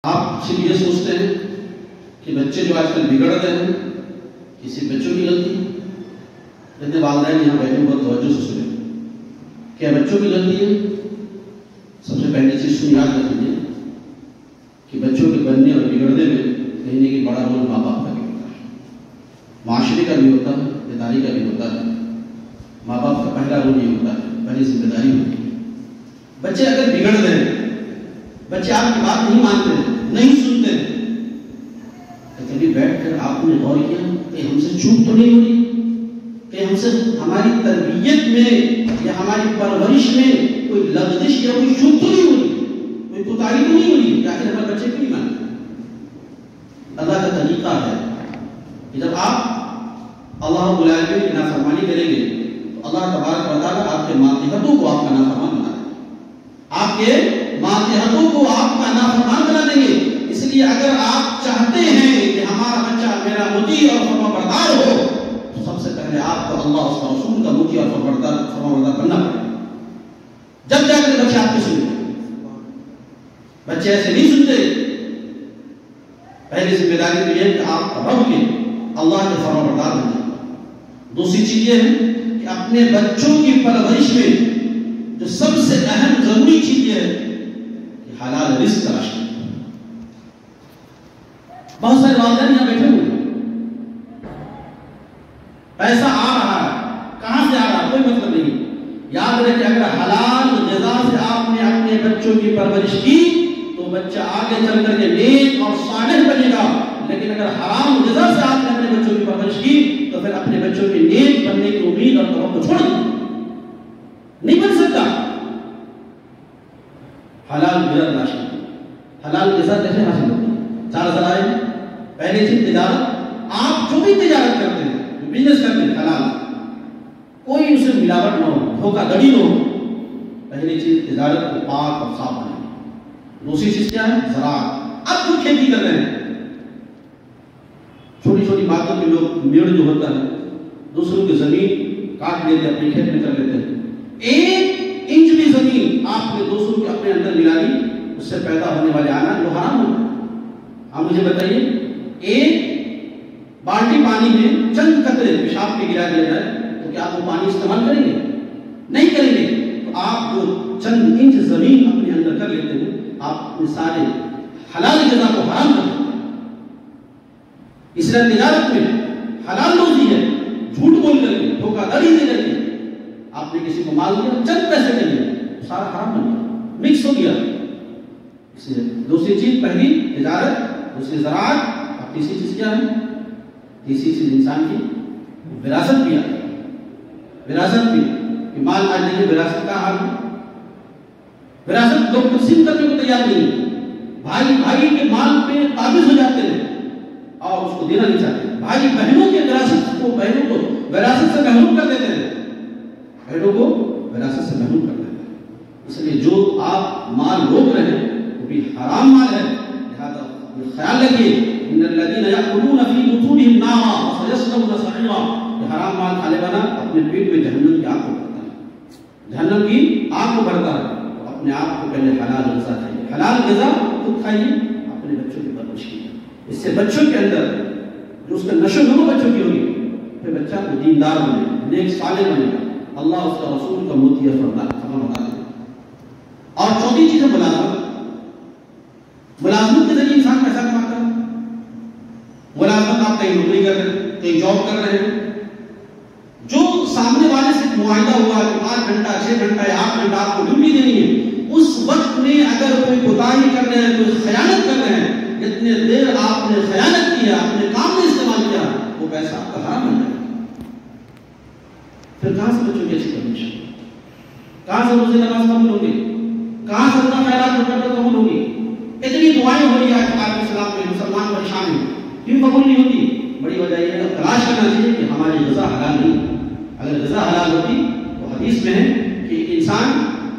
آپ صرف یہ سوچتے ہیں کہ بچے جو آج کل بگڑ رہے ہیں کسی بچوں کی غلطی ہے؟ جتنے والدین یہاں بیٹھے بہت توجہ سے سنیں، کیا بچوں کی غلطی ہے؟ سب سے پہلی چیز سن یاد رکھیے کہ بچوں کے بننے اور بگڑنے میں کہیں کہ بڑا رول ماں باپ کا بھی ہوتا ہے، معاشرے کا بھی ہوتا ہے، ادارے کا بھی ہوتا ہے۔ ماں باپ کا پہلا رول یہ ہوتا ہے، پہلی ذمہ داری ہوتی ہے۔ بچے اگر بگڑ رہے ہیں، بچے آپ کی بات نہیں مانتے ہیں، نہیں سنتے ہیں، تو کبھی بیٹھ کر آپ نے غور کیا کہ ہم سے چوک تو نہیں ہو رہی، کہ ہم سے ہماری تربیت میں یا ہماری پرورش میں کوئی لغزش یا کوئی چوک تو نہیں ہو رہی، کوئی کوتاہی تو نہیں ہو رہی کہ آخر ہمارے بچے کیوں نہیں مانتے؟ اللہ کا طریقہ ہے کہ جب آپ اللہ رب العالمین کی نافرمانی کریں گے تو اللہ تبارک و تعالیٰ آپ کے ماتحتوں کو آپ کا نافرمان بنا دیں گے، آپ کے ماتحتوں کو آپ کا نافرمان بنا دیں گے۔ اس لیے اگر آپ چاہتے ہیں کہ ہمارا بچہ میرا مطیع اور فرمانبردار ہو تو سب سے پہلے آپ کو اللہ اس کا رسول کا مطیع اور فرمانبردار بننا پڑے گا، جب جا کر بچے آپ کی سنیں گے۔ بچے ایسے نہیں سنتے۔ پہلی ذمہ داری تو یہ ہے کہ آپ رب کے اللہ کے فرمانبردار بن جائیں۔ دوسری چیز یہ ہے کہ اپنے بچوں کی پرورش میں جو سب سے اہم ضروری چیز یہ ہے کہ حلال رزق تلاش کریں۔ بہت سارے والدین یہاں بیٹھے ہوئے ہیں، پیسہ آ رہا ہے، کہاں سے آ رہا ہے کوئی مطلب نہیں۔ یاد رکھیں اگر حلال غذا سے آپ نے اپنے بچوں کی پرورش کی تو بچہ آگے چل کر کے نیک اور صالح بنے گا، لیکن اگر حرام غذا سے آپ نے اپنے بچوں کی پرورش کی تو پھر اپنے بچوں کے نیک بننے کی امید اور توقع چھوڑ دیں، نہیں بن سکتا۔ حلال غذا تلاش کریں۔ حلال غذا کیسے حاصل ہوتی ہے؟ 4 ذرائع۔ پہلی چیز تجارت، آپ جو بھی تجارت کرتے ہیں، جو بزنس کرتے ہیں، حلال، کوئی اس میں ملاوٹ نہ ہو، دھوکہ دڑی نہ ہو۔ پہلی چیز تجارت کو پاک اور صاف بنائیں۔ دوسری چیز کیا ہے؟ زراعت۔ اب جو کھیتی کر رہے ہیں، چھوٹی چھوٹی باتوں میں لوگ میڑ جو ہوتا ہے دوسروں کی زمین کاٹ لیتے اپنے کھیت میں کر لیتے ہیں۔ 1 انچ بھی زمین آپ نے دوسروں کے اپنے اندر ملا لی، اس سے پیدا ہونے والے اناج جو حرام ہوتا ہے۔ آپ مجھے بتائیے 1 بالٹی پانی میں چند قطرے پیشاب کے گرا دیا جائے تو کیا آپ وہ پانی استعمال کریں گے؟ نہیں کریں گے۔ تو آپ جو چند انچ زمین اپنے اندر کر لیتے ہیں، آپ اپنے سارے حلال غذا کو حرام کر دیتے ہیں۔ اس لیے تجارت میں حلال روزی ہے، جھوٹ بول کر کے، دھوکہ دڑی دے کر کے آپ نے کسی کو مال دیا، چند پیسے کے لیے سارا حرام بن گیا، مکس ہو گیا۔ اس لیے دوسری چیز پہلی تجارت، دوسری زراعت، اور تیسری چیز کیا ہے؟ تیسری چیز انسان کی وراثت بھی آتی ہے۔ وراثت بھی کہ مال آج نہیں، وراثت کا حال ہے۔ وراثت لوگ تقسیم کرنے کو تیار نہیں ہے، بھائی بھائی کے مال پہ قابض ہو جاتے ہیں اور اس کو دینا نہیں چاہتے۔ بھائی بہنوں کے وراثت کو، بہنوں کو وراثت سے محروم کر دیتے ہیں، بہنوں کو وراثت سے محروم کر دیتے ہیں۔ اس لیے جو آپ مال روک رہے ہیں وہ بھی حرام مال ہے، لہذا خیال رکھیے ان الذين يأكلون في بطونهم نارا وسيصلون سعيرا۔ یہ حرام مال کھانے والا اپنے پیٹ میں جہنم کی آگ کو بھرتا ہے، جہنم کی آگ کو بھرتا ہے۔ تو اپنے آپ کو پہلے حلال غذا کھائیے، حلال غذا خود کھائیے، اپنے بچوں کی پرورش کیجیے۔ اس سے بچوں کے اندر جو اس کا نشو نما بچوں کی ہوگی، پھر بچہ کو دیندار بنے گا، نیک صالح بنے گا، اللہ اس کا رسول کا مطیع فرماتا ہے۔ اور چوتھی چیز ہے ملازمت۔ ملازمت کے ذریعے انسان پیسہ کماتا ہے۔ ملازمت، آپ کہیں نوکری کر رہے ہیں، کہیں جاب کر رہے ہیں، جو سامنے والے سے معاہدہ ہوا کہ 5 گھنٹہ 6 گھنٹہ یا 8 گھنٹہ آپ کو ڈیوٹی دینی ہے، اس وقت میں اگر کوئی کوتاہی کر رہے ہیں، کوئی خیانت کر رہے ہیں، جتنے دیر آپ نے خیانت کیا، اپنے کام میں استعمال کیا، وہ پیسہ آپ کا حرام بن جائے گا۔ پھر کہاں سے بچوں کی اچھی پرورش، کہاں سے روزے نماز قبول ہوگی، کہاں سے اپنا خیرات قبول ہوگی؟ اتنی دعائیں ہو رہی ہے آج اسلام میں، مسلمان پریشان ہیں، کیوں قبول نہیں ہوتی؟ بڑی وجہ یہ ہے، تلاش کرنا چاہیے کہ ہماری غذا حلال نہیں۔ اگر غذا حلال ہوتی تو حدیث میں ہے کہ انسان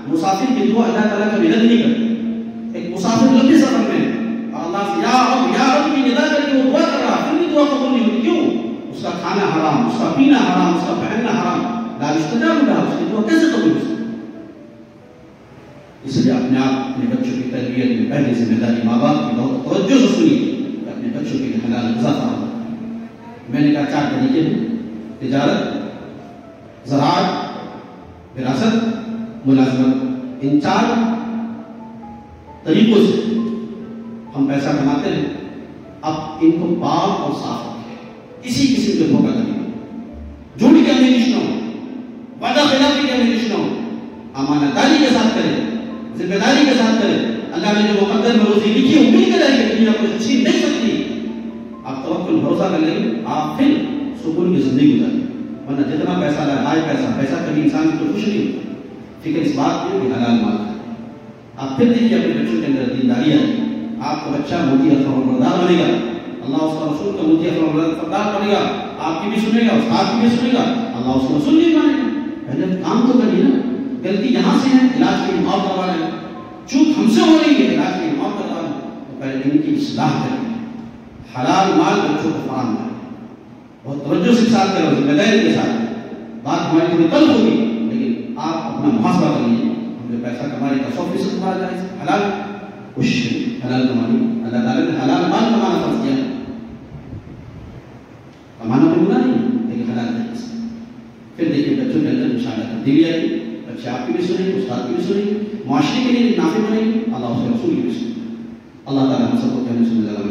مسافر کی دعا اللہ تعالیٰ کا رد نہیں کرتا۔ ایک مسافر لمبے سفر میں اور اللہ سے یا رب کی ندا کر کے وہ دعا کر رہا، پھر بھی دعا قبول نہیں ہوتی، کیوں؟ اس کا کھانا حرام، اس کا پینا حرام، اس کا پہننا حرام، لا یستجاب لہ، اس کی دعا کیسے قبول ہو سکتی؟ اس لیے اپنے آپ اپنے بچوں کی تربیت میں پہلی ذمہ داری ماں باپ کی بہت توجہ سے سنیے کہ اپنے بچوں کے لیے حلال غذا فراہم کریں۔ میں نے کہا 4 طریقے ہیں: تجارت، زراعت، وراثت، ملازمت۔ ان 4 طریقوں سے ہم پیسہ کماتے ہیں۔ اب ان کو پاک اور صاف رکھیں، کسی قسم کے دھوکہ نہیں ہو، جھوٹ کی امیش نہ ہو، وعدہ خلافی کی امیش نہ ہو، امانت داری کے ساتھ کریں، ذمہ داری کے ساتھ کریں۔ اللہ نے جو مقدر میں روزی لکھی ہے مل کے رہے گی، دنیا کو چھین نہیں سکتی۔ آپ توکل بھروسہ کر لیں، آپ پھر سکون کی زندگی گزاریں، ورنہ جتنا پیسہ لائے پیسہ کبھی انسان کو خوش نہیں ہوتا۔ فکر اس بات کی کہ حلال مال ہے۔ آپ پھر دیکھیے اپنے بچوں کے اندر دینداری آئے، آپ کا بچہ موتی فرمانبردار بنے گا، اللہ اس کا رسول کا موتی فرمانبردار بنے گا، آپ کی بھی سنے گا، استاد کی بھی سنے گا، اللہ اس کا رسول نہیں مانے گا۔ پہلے کام تو کریے نا، غلطی یہاں سے ہے، علاج کے لیے معاف کروا رہے ہیں، چوک ہم سے ہو رہی ہے، علاج کے لیے معاف کروا رہے ہیں، تو پہلے ان کی اصلاح کریں، حلال مال بچوں کو فراہم کریں، بہت توجہ سے ساتھ کرو، ذمہ داری کے ساتھ۔ بات ہماری تھوڑی تلخ ہوگی لیکن آپ اپنا محاسبہ کر لیجیے، ہمیں پیسہ کمانے کا 100% کمانا جائے، حلال کوشش کریں، حلال کمانی۔ اللہ تعالیٰ نے حلال مال کمانا فرض کیا، کمانا کوئی گناہ نہیں لیکن حلال نہیں۔ پھر دیکھیے بچوں کے اندر انشاءاللہ تبدیلی آئے گی، بچے آپ کی بھی سنیں گے، استاد کی بھی سنیں گے، معاشرے کے لیے نافع بنے گی، اللہ اس کے رسول کی بھی سنیں گے۔ اللہ تعالیٰ ہم سب کو کہنے سننے لگا۔